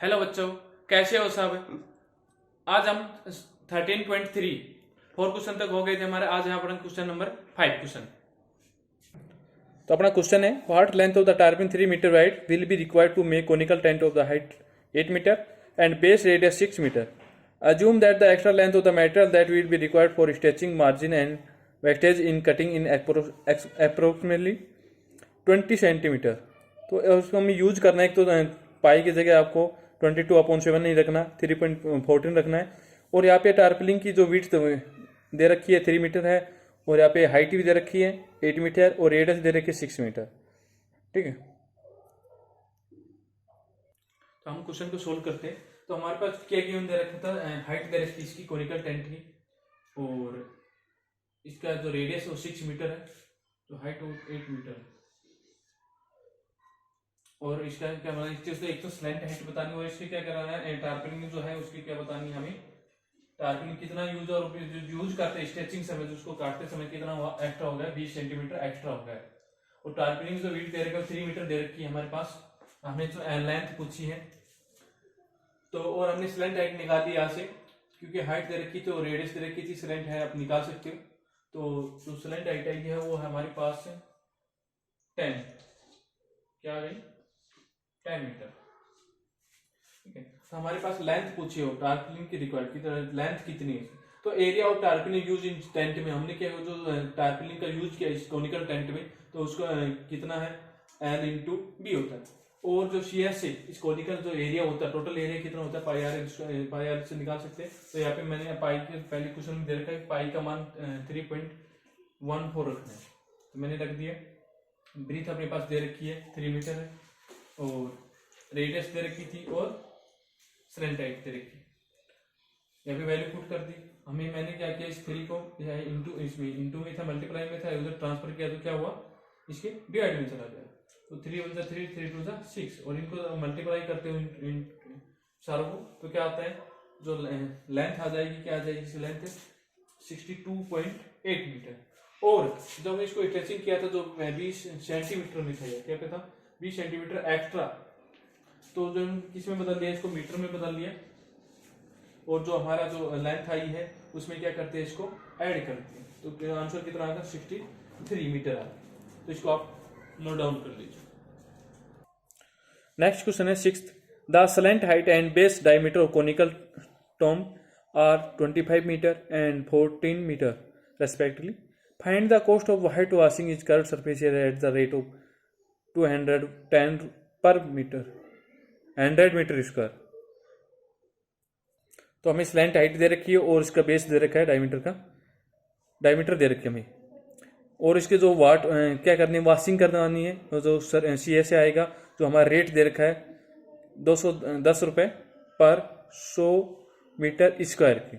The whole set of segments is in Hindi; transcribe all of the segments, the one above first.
हेलो बच्चों, कैसे हो सब। आज हम 13.3 4 क्वेश्चन तक हो गए थे हमारे। आज यहाँ पर क्वेश्चन नंबर 5 क्वेश्चन। तो अपना क्वेश्चन है, what length of the tarpaulin 3 metre wide will be required to make conical tent of the height 8 metre and base radius 6 metre. Assume that the extra length of the material that will be required for stretching margin and wastage in cutting in approximately 20 centimetre. तो उसको हमें यूज करना है। एक तो पाई की जगह आपको 22/7 नहीं रखना, 3.14 रखना है। और यहाँ पे टारपलिंग की जो विड्थ दे रखी है 3 मीटर है, और यहाँ पे हाइट भी दे रखी है 8 मीटर और रेडियस दे रखी है 6 मीटर। ठीक है, तो हम क्वेश्चन को सोल्व करते हैं। तो हमारे पास क्या गिवन दे रखा था, हाइट दे रखी इसकी कोनिकल टेंट की, और इसका जो रेडियस वो 6 मीटर है, तो हाइट 8 मीटर है। और इसका क्या बताना, इससे एक तो स्लैंट हाइट बतानी है, और इसके क्या कराना है, टारपलिंग जो है उसकी क्या बतानी है हमें, टारपलिंग कितना यूज और यूज करते हैं स्ट्रेचिंग समय, उसको काटते समय कितना एक्स्ट्रा हो गया, 20 सेंटीमीटर एक्स्ट्रा हो गया। और टारपलिंग जो विड्थ दे रखा है 3 मीटर दे रखी है हमारे पास। हमने जो लेंथ पूछी है, तो और हमने स्लैंट हाइट निकाल दी यहाँ से, क्योंकि हाइट दे रखी तो रेडियस दे रखी थी, स्लैंट है आप निकाल सकते हो। तो जो स्लैंट हाइट आई है वो हमारे पास 10 क्या आ गई 10 मीटर। ठीक है, तो हमारे पास लेंथ पूछी हो टारपलिंग की रिक्वायर्ड की, लेंथ कितनी है। तो area of tarpaulin use in tent में हमने क्या जो टारपलिंग का यूज किया इस कोनिकल टेंट में, तो उसका कितना है L इंटू बी होता है। और जो CS है इस कोनिकल जो एरिया होता है, टोटल एरिया कितना होता है, पाई आर से निकाल सकते हैं। तो यहाँ पे मैंने पाई के पहले क्वेश्चन में दे रखा है, पाई का मान 3.14 रखना है, तो मैंने रख दिया। ब्रीथ अपने पास दे रखी है 3 मीटर है, और रेडियस दे रखी थी, और स्लैंट हाइट दे रखी। यहाँ पे वैल्यू पुट कर दी हमें। मैंने क्या किया, इस 3 को इंटू, इसमें इंटू में था, मल्टीप्लाई में था, उधर ट्रांसफर किया तो क्या हुआ, इसके डिवाइड में चला गया। तो 3 1 जा 3, 3 2 जा 6, और इनको मल्टीप्लाई करते हुए सारों को, तो क्या आता है, जो लेंथ आ जाएगी, क्या आ जाएगी, इसकी लेंथ 62.8 मीटर। और जब इसको स्ट्रेचिंग किया था, जो 20 सेंटीमीटर में था, क्या था 20 सेंटीमीटर एक्स्ट्रा, तो जो किसमें बदल दिया, इसको मीटर में बदल लिया। और जो हमारा जो लेंथ आई है उसमें क्या करते हैं, इसको ऐड करते हैं, तो आंसर कितना आता है 63 मीटर आता है। तो इसको आप नोट डाउन कर लीजिए। नेक्स्ट क्वेश्चन है 6th, the slant height and base diameter of conical tomb are 25 metre and 14 metre respectively. Find the cost of white washing is curve surface area at the rate of 210 per metre 100 metre square. तो हमें स्लैंट हाइट दे रखी है, और इसका बेस दे रखा है डायमीटर का, डायमीटर दे रखी है हमें। और इसके जो वाट क्या करनी है, वॉशिंग करवानी है, तो जो CS से आएगा, जो हमारा रेट दे रखा है 210 रुपये पर 100 मीटर स्क्वायर की।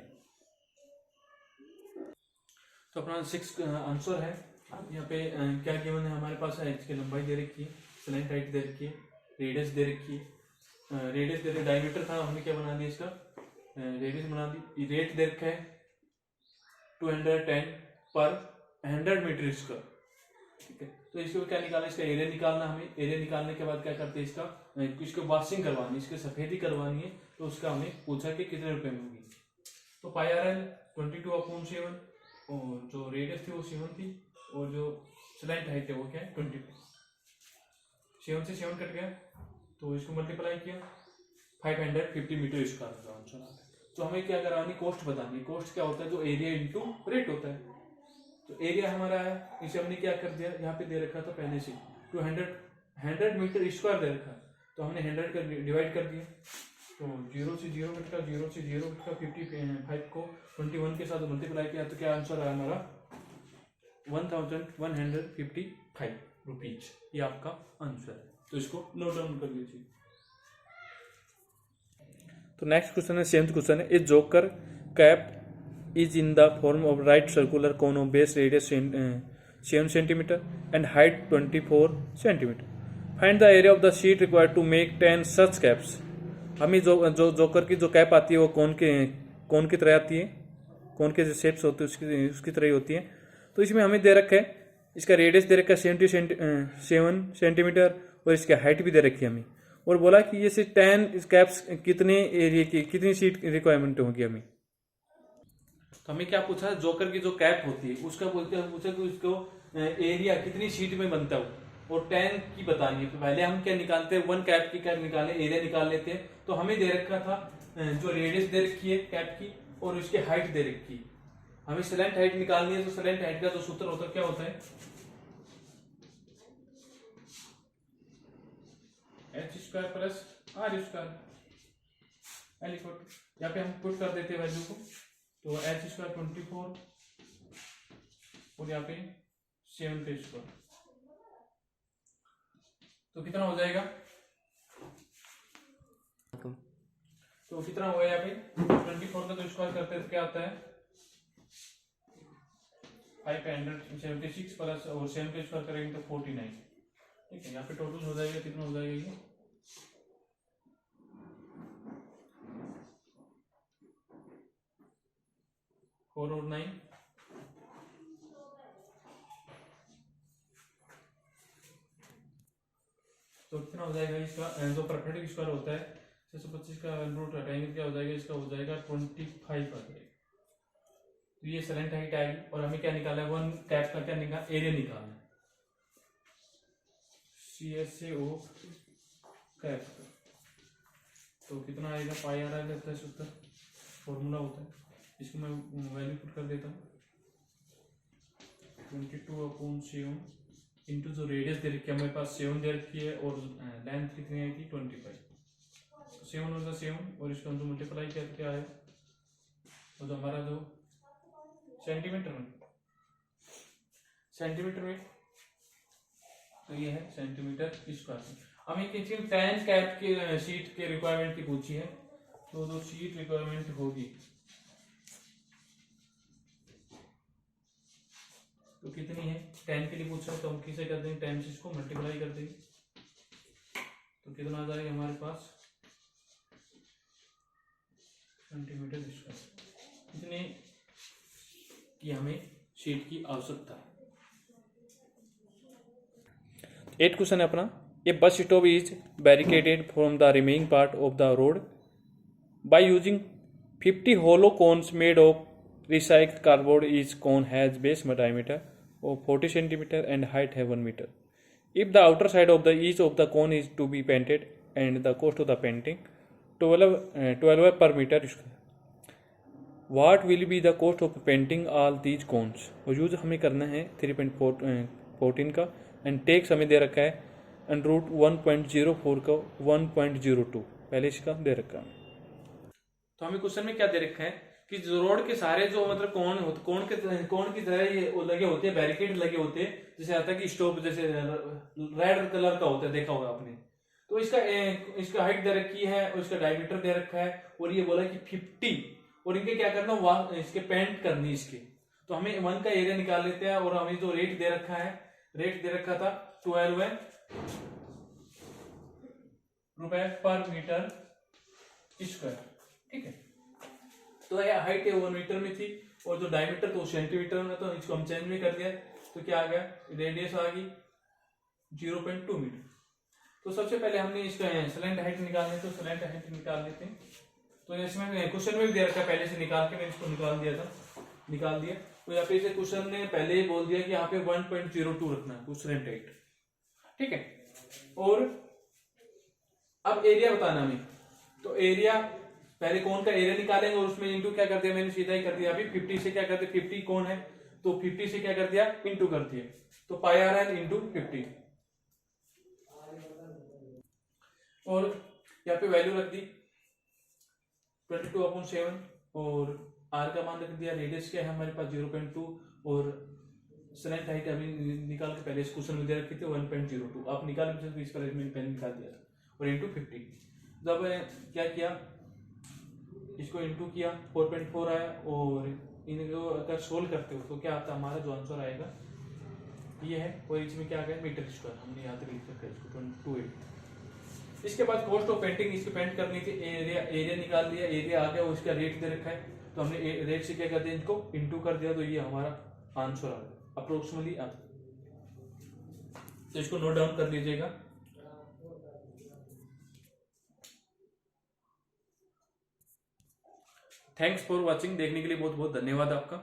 तो अपना 6 आंसर है। यहाँ पे क्या गिवन है हमारे पास है, इसकी लंबाई दे रखी है, स्लैंट हाइट दे रखी है, रेडियस दे रखी है, रेडियस दे रखी, डायमीटर था, हमने क्या बना दिया इसका रेडियस बना दी। रेट दे रखा है 210 पर 100 मीटर स्क्वायर। ठीक है, तो इसको क्या निकालना, इसका एरिया निकालना हमें। एरिया निकालने के बाद क्या करते हैं, इसको वॉशिंग करवानी, इसकी सफेदी करवानी है, तो उसका हमें पूछा कि कितने रुपए में होगी। तो पाई आर एल 22/7, और जो रेडियस थी वो 7 थी, और जो स्लैंट हाइट है वो क्या है 20। 7 से 7 कट गया, तो इसको मल्टीप्लाई किया 550 मीटर स्क्वायर का आंसर आता है। तो हमें क्या करानी, कॉस्ट बतानी। कॉस्ट क्या होता है, जो एरिया इंटू रेट होता है। तो एरिया हमारा है, इसे हमने क्या कर दिया, यहाँ पे दे रखा था पहले से 100 मीटर स्क्वायर दे रखा है, तो हमने 100 का डिवाइड कर दिया। तो 0 से 0 कट का, 0 से 0 कट का, 55 को 21 के साथ मल्टीप्लाई किया, तो क्या आंसर आया हमारा 1155 रुपीज। ये आपका आंसर है, तो इसको नोट डाउन कर लीजिए। तो नेक्स्ट क्वेश्चन है 7th क्वेश्चन है, is joker cap is in the form of right circular cone of base radius 7 centimeter and height 24 centimeter. Find the area of the sheet required to make 10 such caps. हमें जो जोकर की जो कैप आती है वो कौन की तरह आती है, कौन के जो शेप्स होते हैं उसकी तरह ही होती है। तो इसमें हमें दे रखा है, इसका रेडियस दे रखा है 7 सेंटीमीटर, और इसकी हाइट भी दे रखी है हमें। और बोला कि ये से 10 कैप्स कितने एरिया की कितनी सीट रिक्वायरमेंट होगी हमें। तो हमें क्या पूछा, जोकर की जो कैप होती है उसका बोलते हैं, पूछा कि उसको एरिया कितनी सीट में बनता है और 10 की बतानी है। तो पहले हम क्या निकालते हैं, 1 कैप की क्या निकाले, एरिया निकाल लेते हैं। तो हमें दे रखा था जो रेडियस दे रखी है कैप की और उसकी हाइट दे रखी है। हमें स्लैंट हाइट निकालनी है। तो स्लैंट हाइट का जो सूत्र होता है क्या होता है, h² प्लस r²। यहाँ पे हम पुट कर देते हैं वैल्यू को। तो h² 24 और यहाँ पे 7 का स्क्वायर, तो कितना हो जाएगा, तो कितना हुआ यहाँ पे 24 का जो स्क्वायर करते हैं तो क्या आता है 576 प्लस और 7 का स्क्वायर करेंगे तो 49। ठीक है, यहाँ पे टोटल हो जाएगा, कितना हो जाएगा ये 4 और 9, तो कितना हो जाएगा इसका जो परफेक्ट स्क्वायर होता है 625 का रूट हटाएंगे क्या हो जाएगा, इसका हो जाएगा 25 आ जाएगा। तो ये स्लैंट हाइट आएगी और हमें क्या निकालना है, 1 कैप का क्या निकाल एरिया निकालना है, CSAO कैप। तो कितना आएगा, पाई आ रहा है 70 फॉर्मूला होता है, इसको मैं वैल्यू पुट कर देता हूँ 22/7 इंटू जो रेडियस दे रखी है हमारे पास 7 दे रखी है और लेंथ कितनी आई थी 25। 7 होगा 7 और इसको हम जो मल्टीप्लाई करके आए तो हमारा जो सेंटीमीटर में तो ये है सेंटीमीटर स्क्वायर। हमें किसी 10 कैप की शीट के रिक्वायरमेंट की पूछी है। तो जो शीट रिक्वायरमेंट होगी तो कितनी है, 10 के लिए पूछा है तो हम किसे कर देंगे 10 से इसको मल्टीप्लाई कर देंगे तो कितना आ जाएगा हमारे पास सेंटीमीटर स्क्वायर। इतने की हमें शीट की आवश्यकता है। 8 क्वेश्चन है अपना, a bus stop is barricaded from the remaining part of the road by using 50 hollow cones made of recycled cardboard. Each cone has base diameter of 40 centimeter and height है 1 meter. If the outer side of the each of the cone is to be painted and the cost of the painting 12 per meter square, what will be the cost of painting all these cones? और यूज हमें करना है 3.14 का एंड टेक्स हमें दे रखा है √1.04 का 1.02 पहले इसका दे रखा है। तो हमें क्वेश्चन में क्या दे रखा है कि रोड के सारे जो मतलब कौन की तरह ये लगे होते हैं, बैरिकेड लगे होते हैं, जैसे आता है कि स्टॉप जैसे रेड कलर का होता है, देखा होगा आपने। तो इसका हाइट दे रखी है और इसका डायमीटर दे रखा है और ये बोला कि 50 और इनके क्या करना, इसके पेंट करनी इसके। तो हमें 1 का एरिया निकाल लेते हैं और हमें जो रेट दे रखा है, रेट दे रखा था 12 रुपए पर मीटर स्क्वायर। ठीक है, तो ये हाइट है 1 मीटर में थी और जो डायमीटर तो सेंटीमीटर में, तो इसको हम चेंज में कर दिया तो क्या आ गया, रेडियस आ गई 0.2 मीटर। तो सबसे पहले हमने इसका स्लैंट हाइट निकालनी, तो स्लैंट हाइट निकाल लेते हैं। तो इसमें क्वेश्चन में भी दे रखा है, पहले से निकाल के मैंने इसको निकाल दिया। तो यहाँ पे क्वेश्चन ने पहले ही बोल दिया कि यहाँ पे 1.02 रखना है स्लैंट हाइट। ठीक है, और अब एरिया बताना हमें। तो एरिया पहले कौन का एरिया निकालेंगे और उसमें इंटू क्या कर दिया, मैंने सीधा ही कर दिया। अभी 50 से क्या कर दिया, 50 कौन है तो 50 से क्या कर दिया, इंटू कर दिया। तो पाई आ रहा है इंटू 50 और यहाँ पे वैल्यू रख दी 22/7 और आर का मान रख दिया। रेडियस क्या है हमारे पास 0.2 और स्लैंट हाइट अभी निकाल के पहले इस क्वेश्चन में दे रखी थी 1.02। आप निकाल के इस पर मैंने निकाल दिया था और इंटू 50। जब क्या किया, इसको इंटू किया 4.4 आया और इनको अगर सोल्व करते हो तो क्या आता है, हमारा जो आंसर आएगा ये है। और इसमें क्या आ गया मीटर स्क्वायर, हमने यहाँ तक लिख रखा है इसको 28। इसके बाद कॉस्ट ऑफ पेंटिंग, इसकी पेंट करनी थी, एरिया निकाल लिया, एरिया आ गया और इसका रेट दे रखा है तो हमने रेट से क्या कर दिया, इनको इंटू कर दिया तो ये हमारा आंसर आ गया अप्रोक्सीमेटली। तो इसको नोट डाउन कर लीजिएगा थैंक्स फॉर वॉचिंग, देखने के लिए बहुत बहुत धन्यवाद आपका।